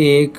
1,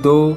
2,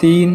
3,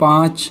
5,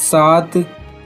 7,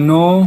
9,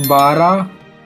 12,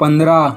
15।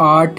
8,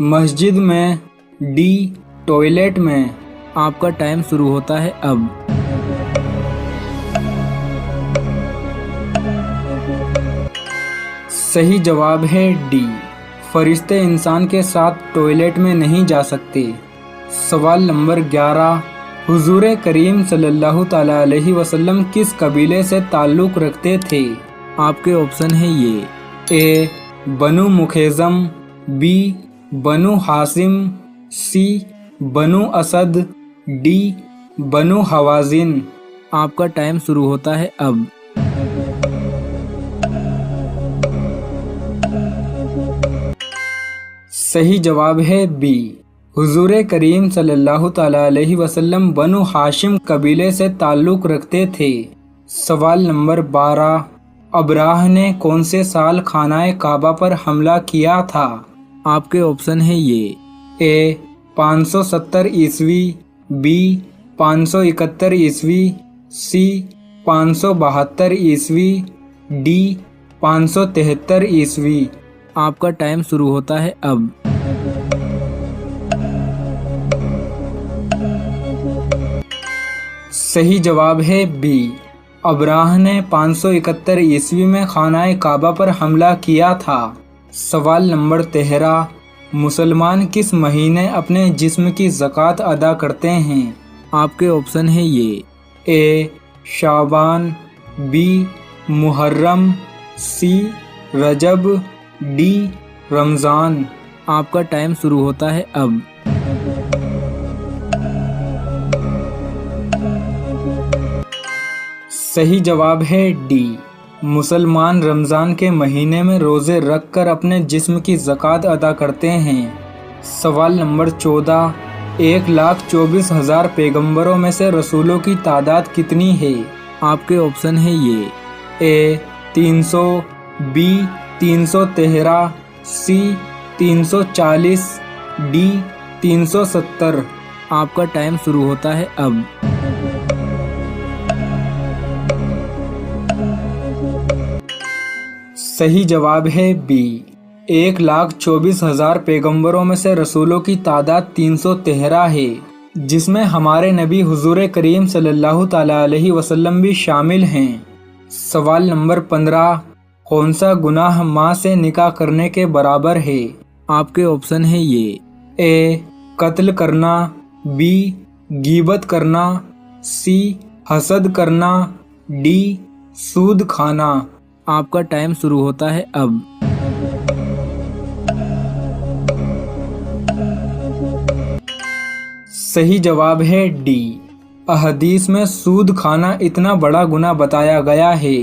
مسجد میں، D toilet میں۔ آپ کا ٹائم شروع ہوتا ہے اب۔ صحیح جواب ہے ڈی، فرشتے انسان کے ساتھ ٹوائلٹ میں نہیں جا سکتے۔ سوال نمبر 11، حضور کریم صلی اللہ تعالیٰ علیہ وسلم کس قبیلے سے تعلق رکھتے تھے؟ آپ کے آپشن ہیں یہ، اے بنو مخیزم، بی بنو ہاشم، سی بنو اسد، ڈی بنو حوازن۔ آپ کا ٹائم شروع ہوتا ہے اب۔ صحیح جواب ہے بی، حضور کریم صلی اللہ تعالیٰ علیہ وسلم بنو ہاشم قبیلے سے تعلق رکھتے تھے۔ سوال نمبر 12، ابراہ نے کون سے سال خانہ کعبہ پر حملہ کیا تھا؟ آپ کے آپشن ہیں یہ، اے 570 عیسوی، بی 571 عیسوی، سی 572 عیسوی، ڈی 573 عیسوی۔ آپ کا ٹائم شروع ہوتا ہے اب۔ صحیح جواب ہے بی، ابراہ نے 571 عیسوی میں خانہ کعبہ پر حملہ کیا تھا۔ سوال نمبر 13، مسلمان کس مہینے اپنے جسم کی زکوٰۃ ادا کرتے ہیں؟ آپ کے آپشن ہیں یہ، اے شعبان، be Muharram, C Recep, D رمضان۔ آپ کا ٹائم شروع ہوتا ہے اب۔ صحیح جواب ہے ڈی، مسلمان رمضان کے مہینے میں روزے رکھ کر اپنے جسم کی زکوٰۃ ادا کرتے ہیں۔ سوال نمبر 14، 1,24,000 پیغمبروں میں سے رسولوں کی تعداد کتنی ہے؟ آپ کے آپشن ہیں یہ، اے 300، بی 313، سی 340، ڈی 370۔ آپ کا ٹائم شروع ہوتا ہے اب۔ صحیح جواب ہے بی، 1,24,000 پیغمبروں میں سے رسولوں کی تعداد 313 ہے، جس میں ہمارے نبی حضور کریم صلی اللہ تعالیٰ علیہ وسلم بھی شامل ہیں۔ سوال نمبر 15، کون سا گناہ ماں سے نکاح کرنے کے برابر ہے؟ آپ کے آپشن ہیں یہ، اے قتل کرنا، بی غیبت کرنا، سی حسد کرنا، ڈی سود کھانا۔ آپ کا ٹائم شروع ہوتا ہے اب۔ صحیح جواب ہے ڈی، احادیث میں سود کھانا اتنا بڑا گناہ بتایا گیا ہے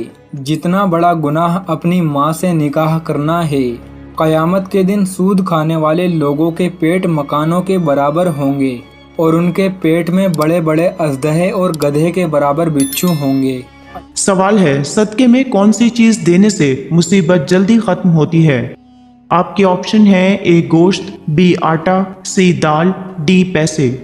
جتنا بڑا گناہ اپنی ماں سے نکاح کرنا ہے۔ قیامت کے دن سود کھانے والے لوگوں کے پیٹ مکانوں کے برابر ہوں گے اور ان کے پیٹ میں بڑے بڑے اژدہے اور گدھے کے برابر بچھو ہوں گے۔ سوال ہے، صدقے میں کون سی چیز دینے سے مصیبت جلدی ختم ہوتی ہے؟ آپ کے آپشن ہیں، اے گوشت، بی آٹا، سی دال، ڈی پیسے۔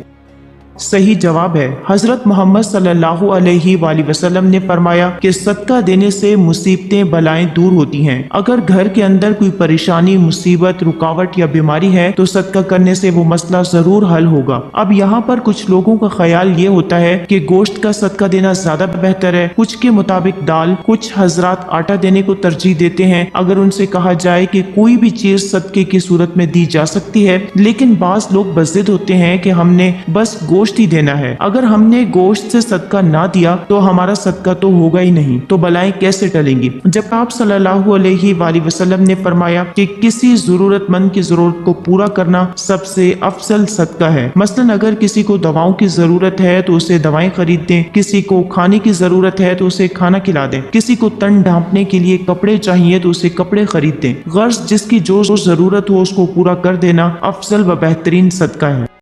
صحیح جواب ہے، حضرت محمد صلی اللہ علیہ وآلہ وسلم نے فرمایا کہ صدقہ دینے سے مصیبتیں بلائیں دور ہوتی ہیں۔ اگر گھر کے اندر کوئی پریشانی، مصیبت، رکاوٹ یا بیماری ہے تو صدقہ کرنے سے وہ مسئلہ ضرور حل ہوگا۔ اب یہاں پر کچھ لوگوں کا خیال یہ ہوتا ہے کہ گوشت کا صدقہ دینا زیادہ بہتر ہے، کچھ کے مطابق دال، کچھ حضرات آٹا دینے کو ترجیح دیتے ہیں اگر ان سے کہا جائے کہ کوئی بھی چیز صدقے کی صورت میں دی جا سکتی ہے، لیکن بعض لوگ بضد ہوتے ہیں کہ ہم نے بس گوشت ہی دینا ہے، اگر ہم نے گوشت سے صدقہ نہ دیا تو ہمارا صدقہ تو ہوگا ہی نہیں، تو بلائیں کیسے ٹلیں گی؟ جب آپ صلی اللہ علیہ وآلہ وسلم نے فرمایا کہ کسی ضرورت مند کی ضرورت کو پورا کرنا سب سے افضل صدقہ ہے۔ مثلا اگر کسی کو دواؤں کی ضرورت ہے تو اسے دوائیں خرید دیں، کسی کو کھانے کی ضرورت ہے تو اسے کھانا کھلا دیں، کسی کو تن ڈھانپنے کے لیے کپڑے چاہیے تو اسے کپڑے خرید دیں۔ غرض جس کی جو ضرورت ہو اس کو پورا کر دینا افضل و بہترین صدقہ ہے۔